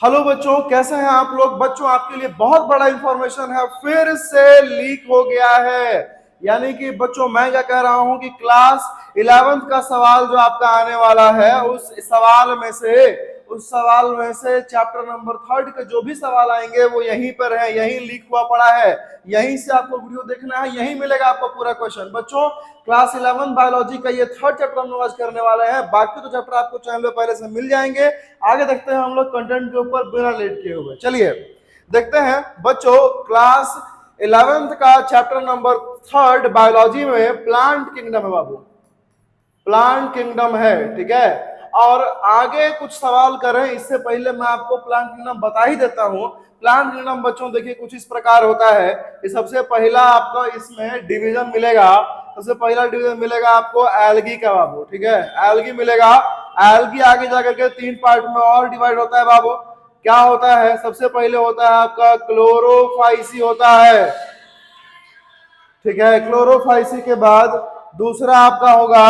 Hello बच्चों, कैसे हैं आप लोग। बच्चों, आपके लिए बहुत बड़ा इंफॉर्मेशन है, फिर से लीक हो गया है। यानी कि बच्चों, मैं क्या कह रहा हूं कि क्लास 11th का सवाल जो आपका आने वाला है, उस सवाल में से चैप्टर नंबर 3 के जो भी सवाल आएंगे वो यहीं पर है, यहीं लीक हुआ पड़ा है। यहीं से आपको वीडियो देखना है, यहीं मिलेगा आपको पूरा क्वेश्चन। बच्चों, क्लास 11 बायोलॉजी का ये 3rd चैप्टर हम लोग आज करने वाले हैं। बाकी तो चैप्टर आपको चैनल पे पहले से मिल जाएंगे। आगे देखते हैं हम लोग कंटेंट के ऊपर बिना लेट किए हुए। चलिए देखते हैं बच्चों, क्लास 11th का चैप्टर नंबर 3rd बायोलॉजी में प्लांट किंगडम है बाबू, प्लांट किंगडम है। ठीक है, और आगे कुछ सवाल करें इससे पहले मैं आपको प्लांट किंगडम बता ही देता हूं। प्लांट किंगडम बच्चों देखिए कुछ इस प्रकार होता है कि सबसे पहला आपको इसमें डिवीजन मिलेगा। सबसे पहला डिवीजन मिलेगा आपको एल्गी का बाबू। ठीक है, एल्गी मिलेगा। एल्गी आगे जाकर के 3 पार्ट में और डिवाइड होता है बाबू। क्या होता है? सबसे पहले होता है आपका क्लोरोफाइसी होता है। ठीक है, क्लोरोफाइसी के बाद दूसरा आपका होगा,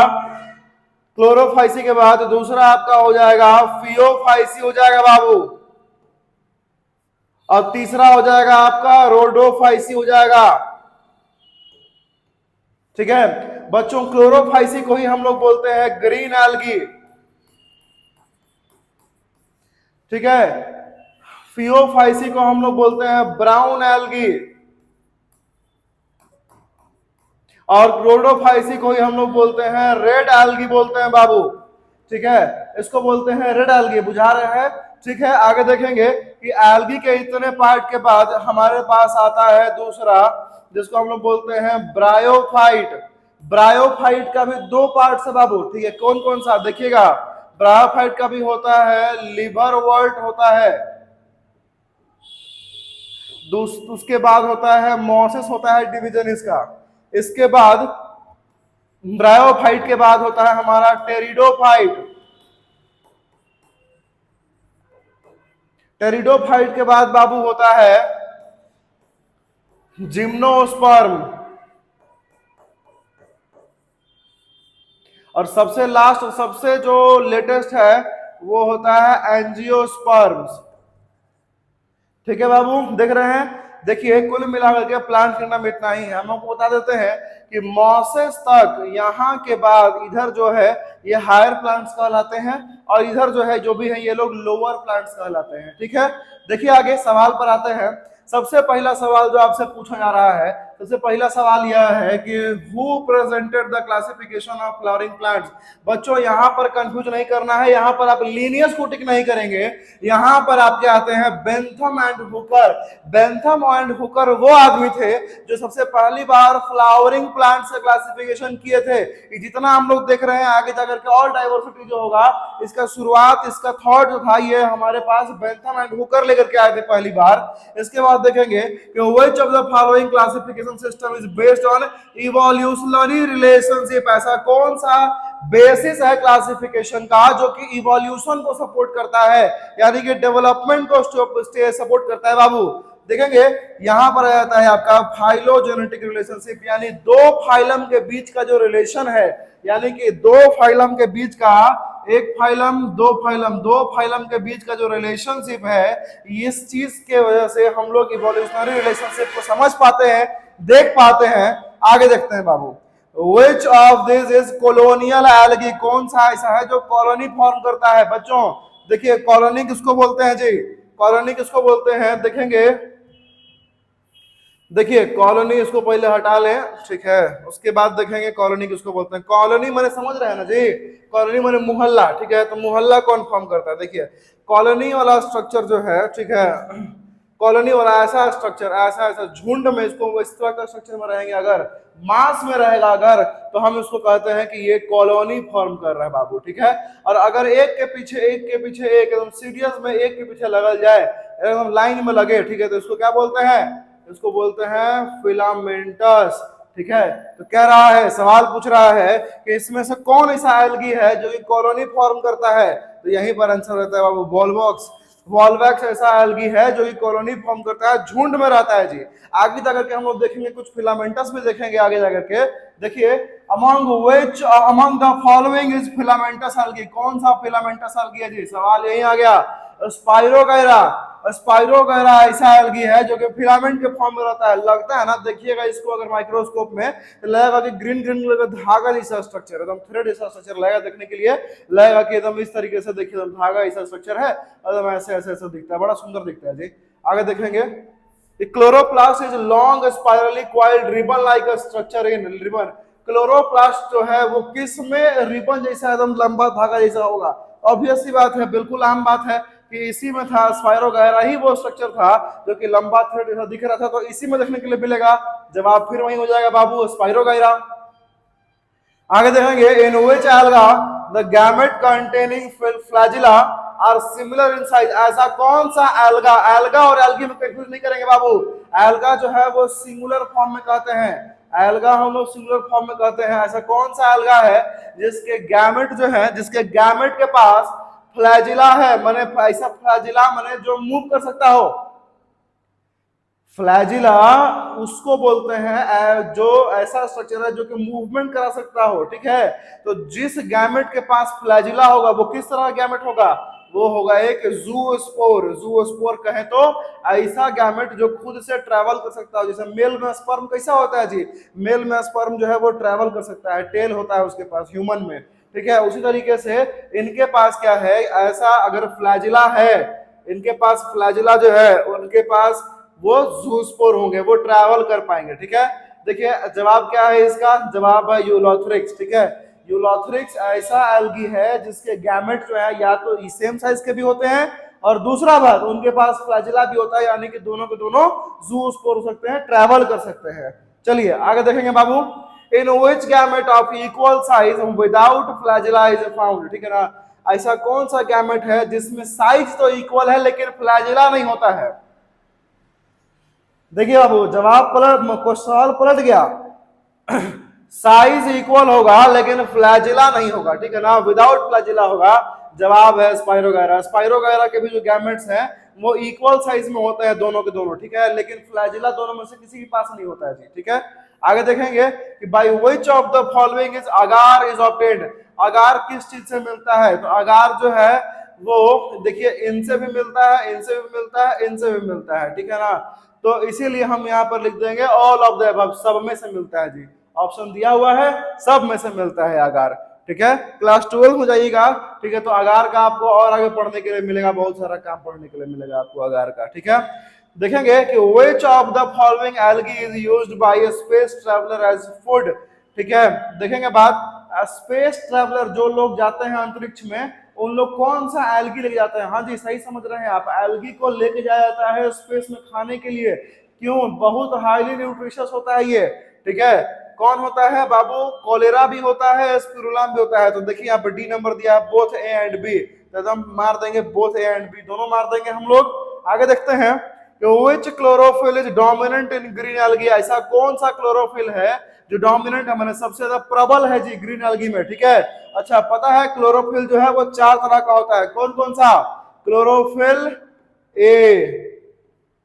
क्लोरोफाइसी के बाद दूसरा आपका हो जाएगा फियोफाइसी हो जाएगा बाबू, और तीसरा हो जाएगा आपका रोडोफाइसी हो जाएगा। ठीक है बच्चों, क्लोरोफाइसी को ही हम लोग बोलते हैं ग्रीन एल्गी। ठीक है, फियोफाइसी को हम लोग बोलते हैं ब्राउन एल्गी, और रोडोफाइसी को ही हम लोग बोलते हैं रेड एल्गी बोलते हैं बाबू। ठीक है, इसको बोलते हैं रेड एल्गी। बुझा रहे हैं? ठीक है, आगे देखेंगे कि एल्गी के इतने पार्ट के बाद हमारे पास आता है दूसरा, जिसको हम लोग बोलते हैं ब्रायोफाइट। ब्रायोफाइट का भी 2 पार्ट है बाबू। ठीक है, कौन कौन सा देखिएगा। ब्रायोफाइट का भी होता है लिवरवर्ट होता है, उसके बाद होता है मोसेस होता है डिवीजन इसका। इसके बाद ब्रायोफाइट के बाद होता है हमारा टेरिडोफाइट। टेरिडोफाइट के बाद बाबू होता है जिम्नोस्पर्म, और सबसे लास्ट सबसे जो लेटेस्ट है वो होता है एंजियोस्पर्म्स। ठीक है बाबू, देख रहे हैं। देखिए कुल मिलाकर के प्लांट किंगडम इतना ही है। हम आपको बता देते हैं कि मॉसेस तक यहाँ के बाद इधर जो है ये हायर प्लांट्स कहलाते हैं, और इधर जो है जो भी है ये लोग लोअर प्लांट्स कहलाते हैं। ठीक है, देखिए आगे सवाल पर आते हैं। सबसे पहला सवाल जो आपसे पूछा जा रहा है, सबसे पहला सवाल यह है कि who presented the classification of flowering plants. बच्चों यहाँ पर कंफ्यूज नहीं करना है, यहाँ पर आप लीनियस को टिक नहीं करेंगे। यहाँ पर आपके आते हैं Bentham and Hooker. Bentham and Hooker वो आदमी थे जो सबसे पहली बार फ्लावरिंग प्लांट्स का क्लासिफिकेशन किए थे। जितना हम लोग देख रहे हैं आगे जाकर के और डाइवर्सिटी जो होगा, इसका शुरुआत, इसका थॉट जो था ये हमारे पास बेंथम एंड हुकर लेकर के आए थे पहली बार। इसके बाद देखेंगे कि which of the following classification system is based on evolutionary relationship. ऐसा कौन सा बेसिस है क्लासिफिकेशन का जो कि इवोल्यूशन को सपोर्ट करता है, यानी कि डेवलपमेंट को सपोर्ट करता है बाबू। देखेंगे यहां पर आ जाता है आपका फाइलोजेनेटिक रिलेशनशिप, यानी 2 फाइलम के बीच का जो रिलेशन है, यानी कि 2 फाइलम के बीच का, एक फाइलम 2 फाइलम, 2 फाइलम के बीच का जो रिलेशनशिप है, इस चीज के वजह से हम लोग इवोल्यूशनरी रिलेशनशिप को समझ पाते हैं, देख पाते हैं। आगे देखते हैं बाबू, Which of this is colonial algae। कौन सा ऐसा है जो कॉलोनी फॉर्म करता है। बच्चों देखिए कॉलोनी किसको बोलते हैं जी, कॉलोनी किसको बोलते हैं देखेंगे। देखिए कॉलोनी, इसको पहले हटा लें, ठीक है, उसके बाद देखेंगे कॉलोनी किसको बोलते हैं। कॉलोनी मैंने समझ रहे हैं ना जी, कॉलोनी मैंने मोहल्ला। ठीक है, तो मोहल्ला कौन फॉर्म करता है। देखिए कॉलोनी वाला स्ट्रक्चर जो है, ठीक है, कॉलोनी वाला ऐसा स्ट्रक्चर, ऐसा ऐसा झुंड में, इसको इस तरह का स्ट्रक्चर में रहेंगे, अगर मास में रहेगा अगर, तो हम इसको कहते हैं कि ये कॉलोनी फॉर्म कर रहा है बाबू। ठीक है, और अगर एक के पीछे एक के पीछे एक एकदम सीरियस में एक के पीछे लगल जाए, एकदम लाइन में लगे, ठीक है, तो इसको क्या बोलते हैं, इसको बोलते हैं फिलामेंटस। ठीक है, तो कह रहा है, सवाल पूछ रहा है कि इसमें से कौन ऐसा एल्गी है जो कि कॉलोनी फॉर्म करता है, तो यहीं पर आंसर रहता है बाबू वॉल्वॉक्स। वॉल्वैक्स ऐसा एल्गी है जो कि कॉलोनी फॉर्म करता है, झुंड में रहता है जी। आगे जाकर के हम लोग देखेंगे कुछ फिलामेंटस भी देखेंगे आगे जाकर के। देखिए among the following is filamentous algae, कौन सा फिलामेंटस एल्गी है जी, सवाल यही आ गया। स्पाइरोगायरा, स्पाइरोगायरा ऐसा एल्गी है जो कि फिलामेंट के फॉर्म में रहता है, लगता है ना, देखिएगा इसको अगर माइक्रोस्कोप में तो लगेगा कि ग्रीन ग्रीन कलर का धागा जैसा स्ट्रक्चर, एकदम थ्रेड जैसा स्ट्रक्चर लगेगा, देखने के लिए लगेगा कि एकदम इस तरीके से, देखिए एकदम धागा ऐसा स्ट्रक्चर है, एकदम ऐसे ऐसे ऐसे दिखता है, बड़ा सुंदर दिखता है जी। आगे देखेंगे, chloroplast is long spirally coiled ribbon like structure in ribbon. Chloroplast जो है वो किस में रिबन जैसा एकदम लंबा धागा जैसा होगा, ऑब्वियस सी बात है, बिल्कुल आम बात है कि इसी में था, स्पाइरोगायरा ही वो स्ट्रक्चर था जो कि लंबा थ्रेड जैसा दिख रहा था, तो इसी में देखने के लिए मिलेगा, जवाब फिर वही हो जाएगा बाबू, स्पाइरोगायरा। आगे देखेंगे, in which alga the gamete containing flagella are similar in size, ऐसा कौन सा एल्गा, एल्गा और एल्गी में कंफ्यूज नहीं करेंगे बाबू, एल्गा जो है वो सिंगुलर फॉर्म में कहते हैं, एल्गा हम लोग सिंगुलर फॉर्म में कहते हैं, ऐसा कौन सा एल्गा है जिसके गैमेट जो है, जिसके गैमेट के पास फ्लैजिला है, माने ऐसा फ्लैजिला माने जो मूव कर सकता हो, फ्लैजिला उसको बोलते हैं जो ऐसा स्ट्रक्चर है जो कि मूवमेंट करा सकता हो, ठीक है। तो जिस गैमेट के पास फ्लैजिला होगा वो किस तरह का गैमेट होगा, वो होगा एक ज़ूस्पोर, ज़ूस्पोर कहे तो ऐसा गैमेट जो खुद से ट्रैवल कर सकता है, जैसे मेल में स्पर्म कैसा होता है जी, मेल में स्पर्म जो है वो ट्रैवल कर सकता है, टेल होता है उसके पास ह्यूमन में, ठीक है। उसी तरीके से इनके पास क्या है, ऐसा अगर फ्लैजिला है, इनके पास फ्लैजिला जो है उनके पास वो ज़ूस्पोर होंगे, वो ट्रैवल कर पाएंगे, ठीक है। देखिए जवाब क्या है इसका, जवाब है यूलोथ्रिक्स, ठीक है। यूलोथ्रिक्स ऐसा एल्गी है जिसके गैमेट जो है या तो सेम साइज के भी होते हैं, और दूसरा बात उनके पास फ्लैजिला भी होता है, यानी कि दोनों के दोनों ज़ूस्पोर हो सकते हैं, ट्रैवल कर सकते हैं। चलिए आगे देखेंगे बाबू, in which gamete of equal size without flagella is found, ठीक है ना, ऐसा कौन सा गैमेट है जिसमें साइज तो इक्वल है लेकिन फ्लैजिला नहीं होता है। देखिए बाबू जवाब सवाल पलट गया, साइज इक्वल होगा लेकिन फ्लैजिला नहीं होगा, ठीक है ना, विदाउट फ्लैजिला होगा, जवाब है स्पाइरोगायरा। स्पाइरोगायरा के भी जो गैमेट्स हैं वो इक्वल साइज में होते हैं दोनों के दोनों, ठीक है, लेकिन फ्लैजिला दोनों में से किसी के पास नहीं होता है जी, ठीक है। आगे देखेंगे कि by which of the following is agar is obtained, agar किस चीज से मिलता है, तो अगार जो है वो देखिए इनसे भी मिलता है, इनसे भी मिलता है, इनसे भी मिलता है, ठीक है ना, तो इसीलिए हम यहाँ पर लिख देंगे ऑल ऑफ द अबव, सब में से मिलता है जी, ऑप्शन दिया हुआ है सब में से मिलता है अगार, ठीक है। क्लास 12 में जाइएगा, ठीक है, तो अगार का आपको और आगे पढ़ने के लिए मिलेगा, बहुत सारा काम पढ़ने के लिए मिलेगा आपको अगार का, ठीक है। देखेंगे कि which of the following algae is used by a space traveller as food, ठीक है। देखेंगे बात, स्पेस ट्रैवलर जो लोग जाते हैं अंतरिक्ष में उन लोग कौन सा एल्गी लेके जाते हैं, हाँ जी सही समझ रहे हैं आप, एल्गी को लेके जाया जाता है स्पेस में खाने के लिए, क्यों, बहुत हाईली न्यूट्रिशियस होता है ये, ठीक है। कौन होता है बाबू, कोलेरा भी होता है, स्पिरुलिना भी होता है, तो देखिए यहाँ पर डी नंबर दिया है, बोथ ए एंड बी, तो एकदम मार देंगे, बोथ ए एंड बी दोनों मार देंगे हम लोग। आगे देखते हैं which chlorophyll is dominant in green algae, ऐसा कौन सा क्लोरोफिल है जो डोमिनेंट है, मैंने सबसे ज्यादा प्रबल है जी ग्रीन एल्गी में, ठीक है। अच्छा पता है क्लोरोफिल जो है वो 4 तरह का होता है, कौन कौन सा, chlorophyll A,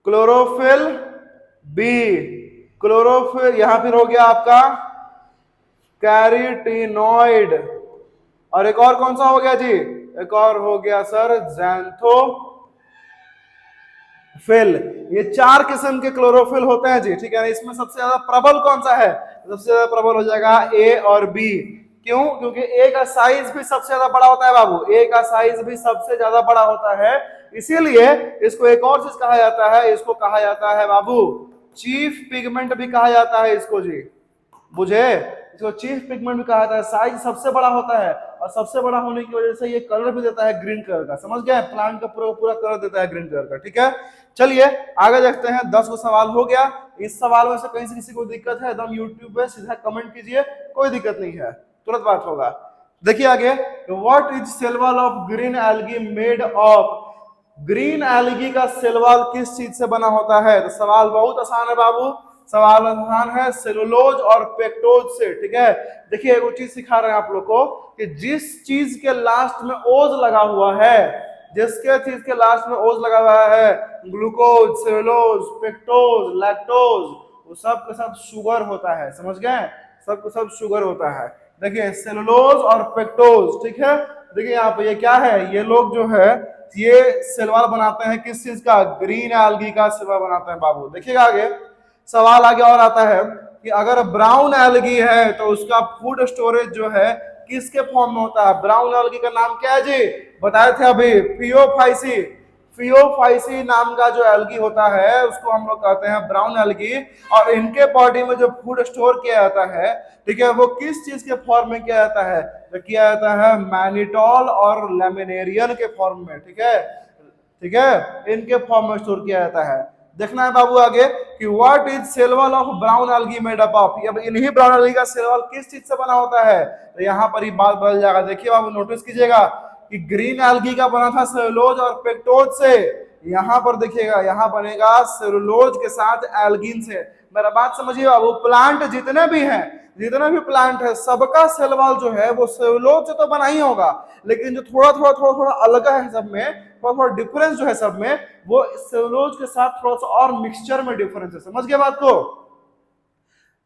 chlorophyll B, chlorophyll यहां फिर हो गया आपका कैरोटीनॉइड, और एक और कौन सा हो गया जी, एक और हो गया सर ज़ैंथोफिल, ये 4 किस्म के क्लोरोफिल होते हैं जी, ठीक है। इसमें सबसे ज्यादा प्रबल कौन सा है, सबसे ज्यादा प्रबल हो जाएगा ए और बी, क्यों, क्योंकि ए का साइज भी सबसे ज्यादा बड़ा होता है बाबू, ए का साइज भी सबसे ज्यादा बड़ा होता है, इसीलिए इसको एक और चीज कहा जाता है, इसको कहा जाता है बाबू चीफ पिगमेंट भी कहा जाता है इसको जी, बुझे, इसको चीफ पिगमेंट भी कहा जाता है, साइज सबसे बड़ा होता है और सबसे बड़ा होने की वजह से ये कलर भी देता है ग्रीन कलर का, समझ गए, प्लांट का पूरा पूरा कलर देता है ग्रीन कलर का, ठीक है। चलिए आगे देखते हैं, 10 को सवाल हो गया, इस सवाल में से कहीं से किसी को दिक्कत है एकदम यूट्यूब पे सीधा कमेंट कीजिए, कोई दिक्कत नहीं है, तुरंत बात होगा। देखिए आगे, what is cell wall of green algae made of, green algae का सेल वॉल किस चीज से बना होता है, तो सवाल बहुत आसान है बाबू, सवाल आसान है, सेलुलोज और पेक्टोज से, ठीक है। देखिए एक चीज सिखा रहे हैं आप लोग को कि जिस चीज के लास्ट में ओज लगा हुआ है जिसके चीज के लास्ट में ओज लगा हुआ है, ग्लूकोज, सेलुलोज, पेक्टोज, लैक्टोज, वो सब का सब शुगर होता है। समझ गए? सब का सब शुगर होता है। देखिए सेलुलोज और पेक्टोज, ठीक है। देखिए यहाँ पे ये क्या है, ये लोग जो है ये सेल वॉल बनाते हैं किस चीज का, ग्रीन एल्गी का सेल वॉल बनाते हैं बाबू। देखिएगा आगे सवाल आगे और आता है कि अगर ब्राउन एल्गी है तो उसका फूड स्टोरेज जो है किसके फॉर्म में होता है? ब्राउन एल्गी का नाम क्या है जी? बताए थे अभी, फियोफाइसी। फियोफाइसी नाम का जो एल्गी होता है उसको हम लोग कहते हैं ब्राउन एल्गी। और इनके बॉडी में जो फूड स्टोर किया जाता है, ठीक है, वो किस चीज के फॉर्म में किया जाता है? तो किया जाता है मैनिटॉल और लेमिनेरियन के फॉर्म में, ठीक है, ठीक है, इनके फॉर्म में स्टोर किया जाता है। देखना है बाबू आगे कि what is cell wall of brown algae made up of. अब इन्हीं ब्राउन एल्गी का सेल वॉल किस चीज से बना होता है? तो यहाँ पर ही बात बदल जाएगा। देखिए बाबू नोटिस कीजिएगा कि ग्रीन एल्गी का बना था सेलुलोज और पेक्टोज से, यहाँ पर देखिएगा यहाँ बनेगा सेलुलोज के साथ एल्गिन से। मेरा बात समझिए बाबू, प्लांट जितने भी हैं, जितना भी प्लांट है, सबका सेल वॉल जो है वो सेलुलोज से तो बना ही होगा, लेकिन जो थोड़ा थोड़ा अलग है सब में, थोड़ा थोड़ा डिफरेंस जो है सब में, वो सेलुलोज के साथ थोड़ा सा और मिक्सचर में डिफरेंस है। समझ गए बात को?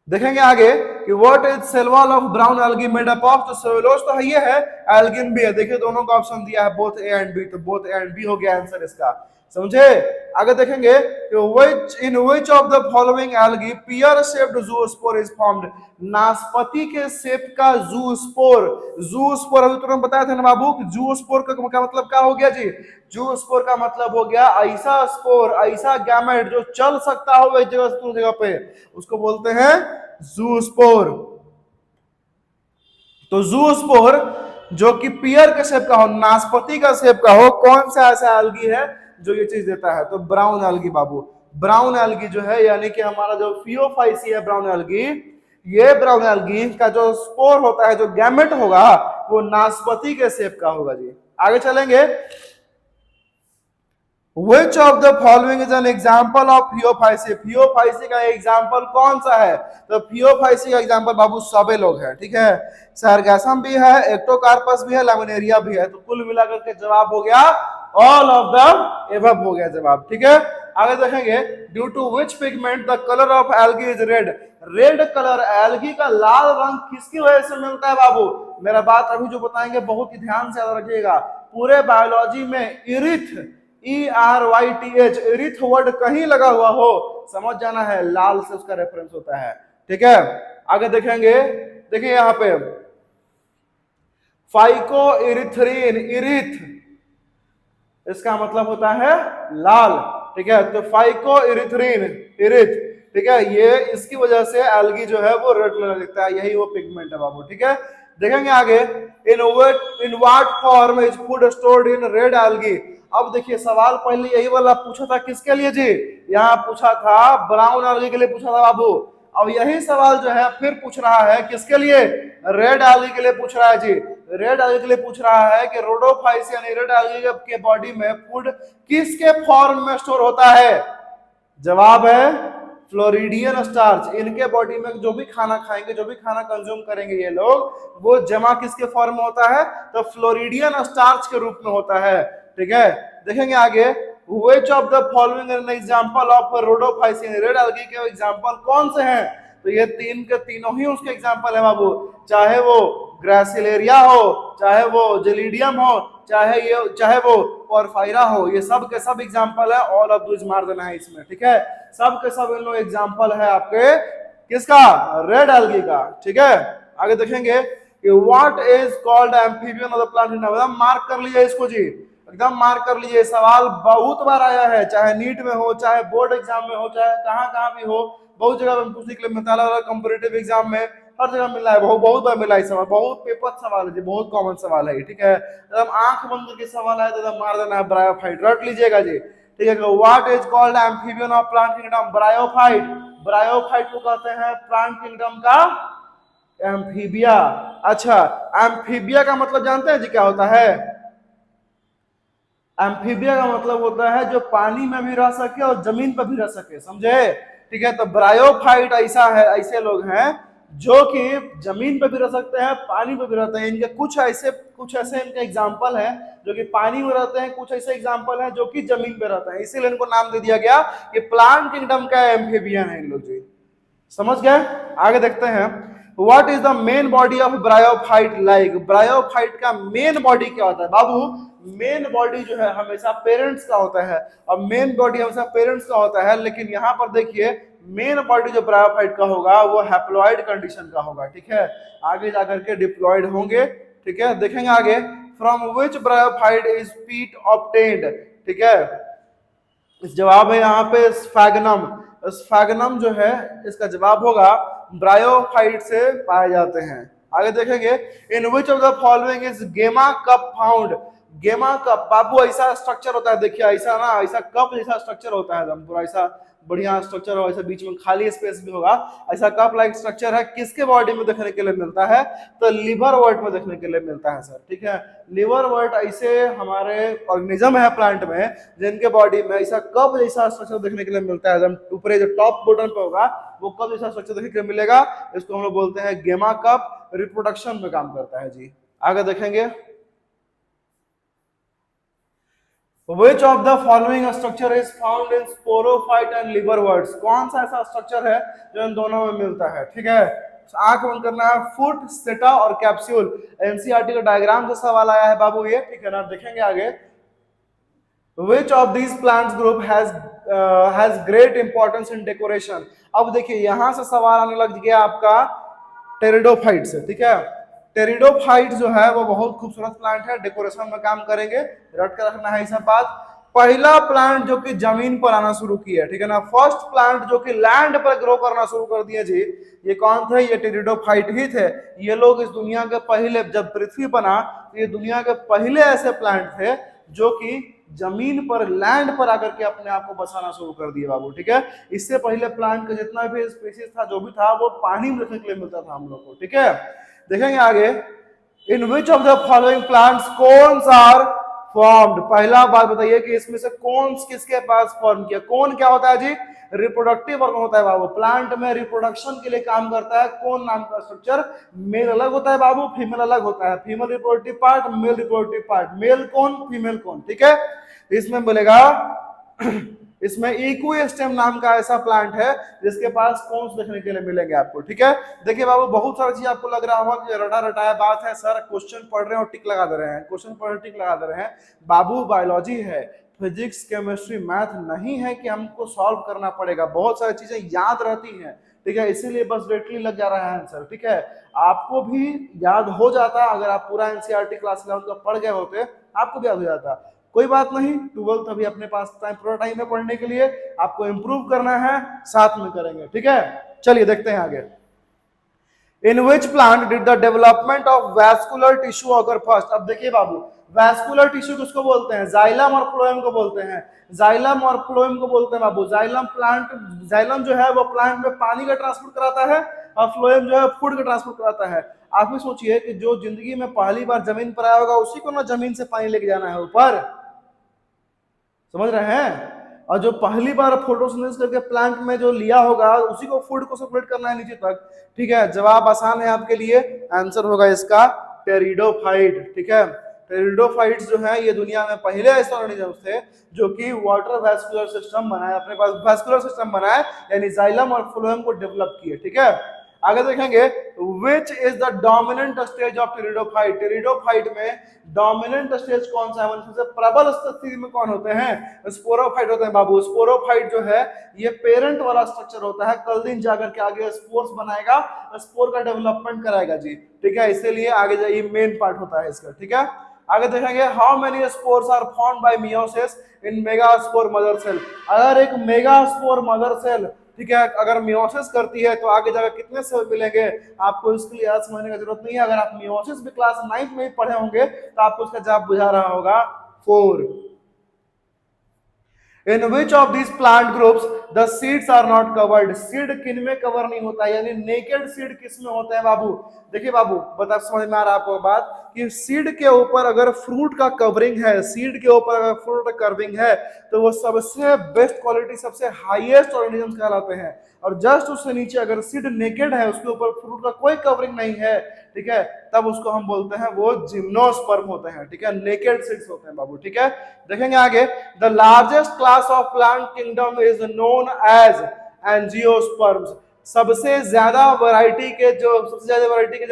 देखेंगे आगे कि what is cell wall of brown algae made up of. तो सेलुलोज तो है, ये है, एल्गिन भी है। देखिए दोनों का ऑप्शन दिया है, बोथ ए एंड बी, तो बोथ ए एंड बी हो गया आंसर इसका। समझे? आगे देखेंगे कि which in which of the following algae pear shaped zoospore is formed। नाशपाती के शेप का जूस्पोर, जूस्पोर अभी तुरंत बताया था ना बाबू कि जूस्पोर का मतलब क्या हो गया जी? जूस्पोर का मतलब हो गया ऐसा स्पोर, ऐसा गैमेट जो चल सकता हो एक जगह से दूसरी जगह पे, उसको बोलते हैं जूस्पोर। तो जूस्पोर जो कि पियर के शेप का हो, नाशपाती का शेप का हो, कौन सा ऐसा एल्गी है जो ये चीज देता है? तो ब्राउन एल्गी बाबू। ब्राउन एल्गी जो है यानी कि हमारा जो फियोफाइसी है ब्राउन एल्गी, ये ब्राउन एल्गी का जो स्पोर होता है, जो गैमेट होगा, वो नाशपाती के शेप का होगा जी। आगे चलेंगे, Which of the following is an example of Phaeophyceae. Phaeophyceae का एग्जाम्पल कौन सा है? तो फियोफाइसी का एग्जाम्पल बाबू सबे लोग है, ठीक है, सरगैसम भी है, एक्टोकार्पस भी है, लैमिनेरिया भी है। तो कुल मिलाकर के जवाब हो गया ऑल ऑफ द एबव हो गया जवाब, ठीक है। आगे देखेंगे, due to which pigment the colour of algae is red. Red colour, एल्गी का लाल रंग किसकी वजह से मिलता है बाबू? मेरा बात अभी जो बताएंगे बहुत ही ध्यान से याद रखिएगा। पूरे बायोलॉजी में इरिथ, ERYTH, इरिथ वर्ड कहीं लगा हुआ हो, समझ जाना है लाल से उसका रेफरेंस होता है, ठीक है। आगे देखेंगे, देखिए यहाँ पे फाइको इरिथ्रीन, इरिथ इसका मतलब होता है लाल, ठीक है। तो फाइको इरिथ्रीन, इरिथ, ठीक है, ये इसकी वजह से एल्गी जो है वो रेड कलर दिखता है, यही वो पिगमेंट है बाबू, ठीक है। देखेंगे आगे, in what form is food stored in red algae. अब देखिए सवाल पहले यही वाला पूछा था किसके लिए जी? यहाँ पूछा था ब्राउन एल्गी के लिए पूछा था बाबू। अब यही सवाल जो है फिर पूछ रहा है किसके लिए? रेड एल्गी के लिए पूछ रहा है जी। रेड एल्गी के लिए पूछ रहा है कि रोडोफाइट्स यानी रेड एल्गी के बॉडी में फूड किसके फॉर्म में स्टोर होता है? जवाब है फ्लोरिडियन स्टार्च। इनके बॉडी में जो भी खाना खाएंगे, जो भी खाना कंज्यूम करेंगे ये लोग, वो जमा किसके फॉर्म में होता है? तो फ्लोरिडियन स्टार्च के रूप में होता है, ठीक है। देखेंगे आगे, which of the following is an example of rhodophycean, red algae के एग्जांपल कौन से हैं? तो ये तीन के तीनों ही उसके एग्जांपल है बाबू, चाहे वो ग्रासिलेरिया हो, चाहे वो जेलिडियम हो, चाहे वो पोरफायरा हो, ये सब के सब एग्जांपल है। ऑल ऑफ दिस मार देना है इसमें, ठीक है। सब के सब इन लोग एग्जांपल है आपके किसका? रेड एल्गी का, ठीक है। आगे देखेंगे कि what is called amphibian of the plant kingdom. Mark कर लीजिए इसको जी, एकदम मार्क कर लीजिए। सवाल बहुत बार आया है, चाहे नीट में हो, चाहे बोर्ड एग्जाम में हो, चाहे कहां भी हो, बहुत जगह में पूछने के लिए मिलता है, कंपैरेटिव एग्जाम में हर जगह मिला है, बहुत बार मिला है सवाल, बहुत पेपर सवाल है जी, बहुत कॉमन सवाल है, ठीक है। एकदम आंख बंद करके सवाल है तो एकदम मार देना है ब्रायोफाइट, रट लीजिएगा जी, ठीक है। What is called amphibian of plant kingdom? Bryophyte. Bryophyte को कहते हैं प्लांट किंगडम का एम्फीबिया। अच्छा, एम्फीबिया का मतलब जानते हैं जी क्या होता है? एम्फीबिया का मतलब होता है जो पानी में भी रह सके और जमीन पर भी रह सके, समझे? ठीक है। तो ब्रायोफाइट ऐसा है, ऐसे लोग हैं जो कि जमीन पे भी रह सकते हैं, पानी पे भी रहते हैं। इनके कुछ ऐसे इनके एग्जाम्पल हैं जो कि पानी में रहते हैं, कुछ ऐसे एग्जाम्पल हैं जो कि जमीन पे रहते हैं। इसीलिए इनको नाम दे दिया गया कि प्लांट किंगडम का एम्फीबियन है इन लोग जी। समझ गए? आगे देखते हैं, what is the main body of bryophyte like. Bryophyte का मेन बॉडी क्या होता है बाबू? मेन बॉडी जो है हमेशा पेरेंट्स का होता है, और मेन बॉडी हमेशा पेरेंट्स का होता है, लेकिन यहाँ पर देखिए मेन बॉडी जो ब्रायोफाइट का होगा वो हैप्लॉइड कंडीशन का होगा, ठीक है। आगे जाकर के डिप्लॉइड होंगे, ठीक है, देखेंगे आगे। फ्रॉम विच ब्रायोफाइट इज पीट ऑब्टेन्ड, ठीक है। जवाब है यहाँ पे स्फैगनम। स्फैगनम जो है इसका जवाब होगा ब्रायोफाइट से पाए जाते हैं। आगे देखेंगे, in which of the following is gemma cup found. Gemma cup बाबू ऐसा स्ट्रक्चर होता है, देखिए ऐसा ना, ऐसा कप जैसा स्ट्रक्चर होता है एकदम पूरा ऐसा बढ़िया स्ट्रक्चर हो, ऐसा बीच में खाली स्पेस भी होगा, ऐसा कप लाइक स्ट्रक्चर है। किसके बॉडी में देखने के लिए मिलता है? तो लिवर वर्ट में देखने के लिए मिलता है सर, ठीक है। लिवर वर्ट ऐसे हमारे ऑर्गेनिज्म है प्लांट में जिनके बॉडी में ऐसा कप जैसा स्ट्रक्चर देखने के लिए मिलता है, एकदम ऊपर जो टॉप बॉटम पे होगा वो कप जैसा स्ट्रक्चर देखने के लिए मिलेगा। इसको हम लोग बोलते हैं गेमा कप, रिप्रोडक्शन में काम करता है जी। आगे देखेंगे, Which of the following structure is found in sporophyte and liverworts? कौन सा ऐसा स्ट्रक्चर है जो इन दोनों में मिलता है, ठीक है। आंख बंद करना है। फुट, सेटा और कैप्सूल, एनसीईआरटी का डायग्राम से सवाल आया है बाबू ये, ठीक है ना। देखेंगे आगे, Which of these plants group has great importance in decoration? अब देखिए यहां से सवाल आने लग गया आपका टेरिडोफाइट से, ठीक है। टेरिडोफाइट जो है वो बहुत खूबसूरत प्लांट है, डेकोरेशन में काम करेंगे, रट कर रखना है इस बात। पहला प्लांट जो कि जमीन पर आना शुरू किया, ठीक है ना। फर्स्ट प्लांट जो कि लैंड पर ग्रो करना शुरू कर दिए जी, ये कौन थे? ये टेरिडोफाइट ही थे। ये लोग इस दुनिया के पहले, जब पृथ्वी बना ये दुनिया के पहले ऐसे प्लांट थे जो कि जमीन पर, लैंड पर आकर के अपने आप को बसाना शुरू कर दिए बाबू, ठीक है। इससे पहले प्लांट का जितना भी स्पीसीज था, जो भी था, वो पानी में रखने के लिए मिलता था हम लोग को, ठीक है। देखेंगे आगे, in which of the following plants cones are formed. पहला बात बताइए कि इसमें से कोन्स किसके पास फॉर्म किया? कोन क्या होता है जी? रिप्रोडक्टिव ऑर्गन होता है बाबू, प्लांट में रिप्रोडक्शन के लिए काम करता है। कोन नाम का स्ट्रक्चर, मेल अलग होता है बाबू, फीमेल अलग होता है। Female reproductive part, male reproductive part, male cone, female cone, ठीक है। इसमें बोलेगा इसमें इक्विस्टेम नाम का ऐसा प्लांट है जिसके पास कोन्स देखने के लिए मिलेंगे आपको, ठीक है। देखिए बाबू, बहुत सारी चीज आपको लग रहा होगा कि रटा रटाया बात है सर, क्वेश्चन पढ़ रहे हैं और टिक लगा दे रहे हैं, क्वेश्चन पढ़ रहे टिक लगा दे रहे हैं। बाबू बायोलॉजी है, फिजिक्स, केमिस्ट्री, मैथ नहीं है कि हमको सॉल्व करना पड़ेगा, बहुत सारी चीजें याद रहती हैं, ठीक है। इसीलिए बस डायरेक्टली लग जा रहा है आंसर, ठीक है। आपको भी याद हो जाता अगर आप पूरा एनसीईआरटी क्लास 11 का पढ़ गए होते, आपको भी याद हो जाता। कोई बात नहीं, 12th अभी अपने पास पूरा टाइम है पढ़ने के लिए, आपको इंप्रूव करना है, साथ में करेंगे, ठीक है। चलिए देखते हैं आगे। In which plant did the development of vascular tissue occur first. अब देखिए बाबू, वैस्कुलर टिश्यू किसको बोलते हैं? जाइलम और फ्लोएम को बोलते हैं। जाइलम और फ्लोएम को बोलते हैं बाबू। जाइलम जो है वो प्लांट में पानी का ट्रांसपोर्ट कराता है, और फ्लोएम जो है फूड का ट्रांसपोर्ट कराता है। आप भी सोचिए कि जो जिंदगी में पहली बार जमीन पर आया होगा उसी को ना जमीन से पानी लेके जाना है ऊपर, समझ रहे हैं। और जो पहली बार फोटोसिंथेसिस करके प्लांट में जो लिया होगा उसी को फूड को सर्कुलेट करना है नीचे तक, ठीक है। जवाब आसान है आपके लिए, आंसर होगा इसका टेरिडोफाइट, ठीक है। टेरिडोफाइट्स जो है ये दुनिया में पहले ऐसे ऑर्गेनिज्म थे जो कि वाटर वैस्कुलर सिस्टम बनाए, अपने पास वैस्कुलर सिस्टम बनाए, यानी जाइलम और फ्लोएम को डेवलप किए, ठीक है। आगे देखेंगे, which is the dominant stage of pteridophyte. Pteridophyte में डोमिनेंट स्टेज कौन सा है? सबसे प्रबल स्थिति में कौन होते हैं? स्पोरोफाइट होते हैं बाबू। स्पोरोफाइट जो है ये पेरेंट वाला स्ट्रक्चर होता है, कल दिन जाकर के आगे स्पोर्स बनाएगा, स्पोर का डेवलपमेंट कराएगा जी, ठीक है। इसीलिए आगे जाइए मेन पार्ट होता है इसका, ठीक है। आगे देखेंगे, how many spores are formed by meiosis in megaspore mother cell. अगर एक मेगास्पोर मदर सेल, ठीक है, अगर मियोसिस करती है तो आगे जाकर कितने सेल मिलेंगे? आपको इसके लिए आज समझने की जरूरत नहीं है। अगर आप मियोसिस भी क्लास 9th में ही पढ़े होंगे तो आपको उसका जवाब बुझा रहा होगा 4। In which of these plant groups the seeds are not covered, seed किन में कवर नहीं होता, यानी नेकेड सीड किस में होता है बाबू? देखिए बाबू, बता समझ में आ रहा है आपको बात कि सीड के ऊपर अगर फ्रूट का कवरिंग है, सीड के ऊपर अगर फ्रूट का कवरिंग है तो वो सबसे बेस्ट क्वालिटी, सबसे हाईएस्ट ऑर्गेनिज्म कहलाते हैं। और जस्ट उससे नीचे अगर सीड नेकेड है, उसके ऊपर फ्रूट का कोई कवरिंग नहीं है, ठीक है, तब उसको हम बोलते हैं वो जिम्नोस्पर्म होते हैं, ठीक है, नेकेड सीड्स होते हैं बाबू, ठीक है। देखेंगे आगे, the largest class of plant kingdom is known as angiosperms. सबसे ज्यादा वैरायटी के जो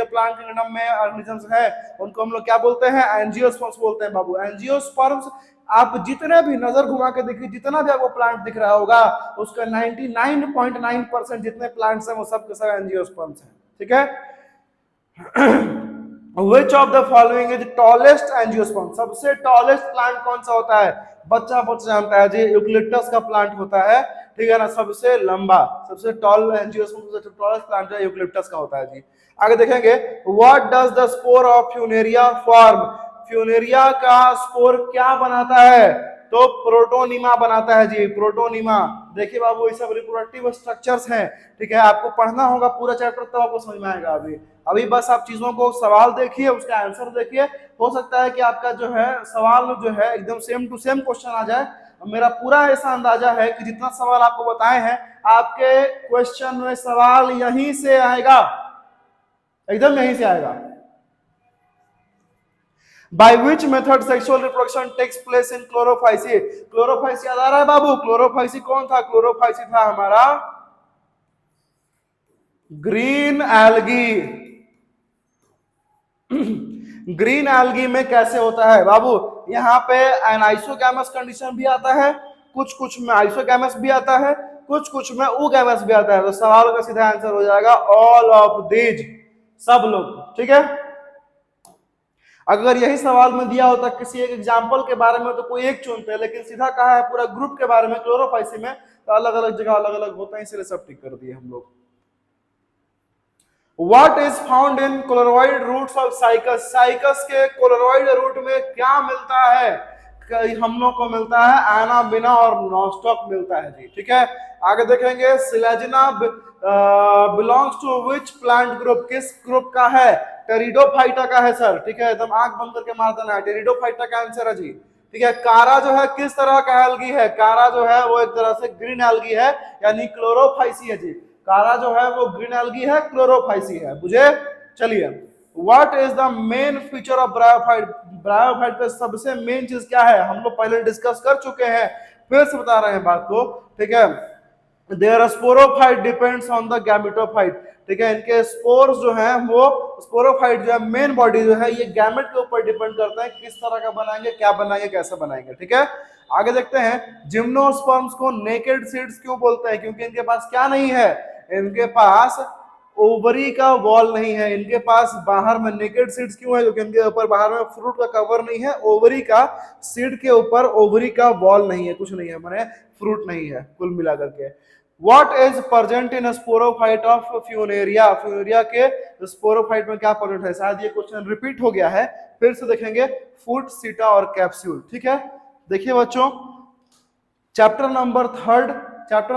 प्लांट किंगडम में ऑर्गेनिजम्स हैं उनको हम लोग क्या बोलते हैं? एंजियोस्पर्म्स बोलते हैं बाबू। एंजियोस्पर्म्स आप जितने भी नजर घुमा के देखिए, जितना भी आपको प्लांट दिख रहा होगा उसका 99.9% जितने प्लांट्स हैं वो सब के सब एंजियोस्पर्म्स हैं, ठीक है। Which of the following is tallest angiosperm? सबसे टॉलेस्ट प्लांट कौन सा होता है? बच्चा जानता है जी, यूकलिप्टस का प्लांट होता है, ठीक है ना, सबसे लंबा, सबसे टॉल एंजियोस्पर्म, सबसे टॉलेस्ट प्लांट जो है यूकलिप्टस का होता है जी। आगे देखेंगे, what does the spore of Funaria form? Funaria का स्पोर क्या बनाता है? तो प्रोटोनिमा बनाता है जी, प्रोटोनिमा। देखिए बाबू, ये सब रिप्रोडक्टिव स्ट्रक्चर्स हैं, ठीक है, आपको पढ़ना होगा पूरा चैप्टर तब आपको समझ में आएगा। अभी बस आप चीजों को सवाल देखिए, उसका आंसर देखिए, हो सकता है कि आपका जो है सवाल जो है एकदम सेम टू सेम क्वेश्चन आ जाए। मेरा पूरा ऐसा अंदाजा है कि जितना सवाल आपको बताए हैं आपके क्वेश्चन में सवाल यहीं से आएगा, एकदम यहीं से आएगा। By which method sexual reproduction takes place in chlorophyce? Chlorophyceae याद आ रहा है बाबू? क्लोरोफाइसी कौन था? क्लोरोफाइसी था हमारा ग्रीन एल्गी। ग्रीन एल्गी में कैसे होता है बाबू? यहाँ पे एनाइसोगैमस कंडीशन भी आता है, कुछ में आइसोगैमस भी आता है, कुछ में ओगैमस भी आता है। तो सवाल का सीधा आंसर हो जाएगा ऑल ऑफ दीज, सब लोग, ठीक है। अगर यही सवाल में दिया होता किसी एक एग्जाम्पल के बारे में तो कोई एक चुनते, लेकिन सीधा कहा है पूरा ग्रुप के बारे में क्लोरोफाइसी में, तो अलग अलग जगह अलग अलग होता है, इसलिए सब टिक कर दिए हम लोग। What is found in coralloid roots of Cycas? Cycas के क्लोरोइड रूट में क्या मिलता है? हम लोग को मिलता है एनाबिना और नॉस्टॉक मिलता है जी, ठीक है। आगे देखेंगे, selaginella belongs to which plant group? किस ग्रुप का है? टेरिडोफाइटा का है सर, ठीक है, एकदम आंख बंद करके मार देना है, टेरिडोफाइटा का आंसर है जी, ठीक है। कारा जो है किस तरह का एल्गी है? कारा जो है वो एक तरह से ग्रीन एल्गी है, यानी क्लोरोफाइसी है जी। कारा जो है वो ग्रीन एल्गी है, क्लोरोफाइसी है, बुझे? चलिए, what is the main feature of bryophyte? Bryophyte का सबसे मेन चीज क्या है? हम लोग पहले डिस्कस कर चुके हैं, फिर से बता रहे हैं बात को, ठीक है। Their sporophyte depends on the gametophyte, ठीक है। इनके स्पोर्स जो हैं वो, स्पोरोफाइट जो है मेन बॉडी जो है ये गैमेट के ऊपर डिपेंड करता है, किस तरह का बनाएंगे, क्या बनाएंगे, कैसे बनाएंगे, ठीक है। आगे देखते हैं, जिम्नोस्पर्म्स को नेकेड सीड्स क्यों बोलते हैं? क्योंकि इनके पास क्या नहीं है? इनके पास ओवरी का वॉल नहीं है, इनके पास बाहर में नेकेड सीड्स क्यों है? क्योंकि इनके ऊपर बाहर में फ्रूट का कवर नहीं है, ओवरी का, सीड के ऊपर ओवरी का वॉल नहीं है, कुछ नहीं है, माने फ्रूट नहीं है कुल मिला करके। What is present in a sporophyte of Funaria? Funaria के स्पोरोफाइट में क्या प्रेजेंट है? शायद ये क्वेश्चन रिपीट हो गया है, फिर से देखेंगे, फूट, सीटा और कैप्सूल, ठीक है। देखिए बच्चों, chapter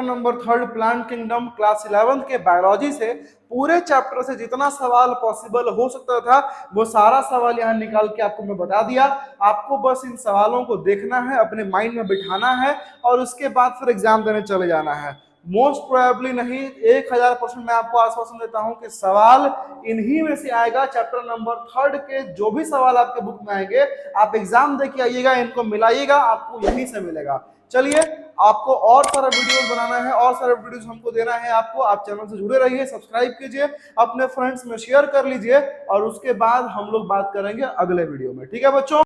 number third plant kingdom class 11 के बायोलॉजी से पूरे चैप्टर से जितना सवाल पॉसिबल हो सकता था वो सारा सवाल यहाँ निकाल के आपको मैं बता दिया। आपको बस इन सवालों को देखना है, अपने माइंड में बिठाना है और उसके बाद फिर एग्जाम देने चले जाना है। मोस्ट प्रोबेबली नहीं, 1000% मैं आपको आश्वासन देता हूं कि सवाल इन्हीं में से आएगा। चैप्टर नंबर 3 के जो भी सवाल आपके बुक में आएंगे आप एग्जाम देके आइएगा, इनको मिलाइएगा, आपको यहीं से मिलेगा। चलिए, आपको और सारा वीडियोस बनाना है, और सारे वीडियोस हमको देना है आपको, आप चैनल से जुड़े रहिए, सब्सक्राइब कीजिए, अपने फ्रेंड्स में शेयर कर लीजिए और उसके बाद हम लोग बात करेंगे अगले वीडियो में, ठीक है बच्चों।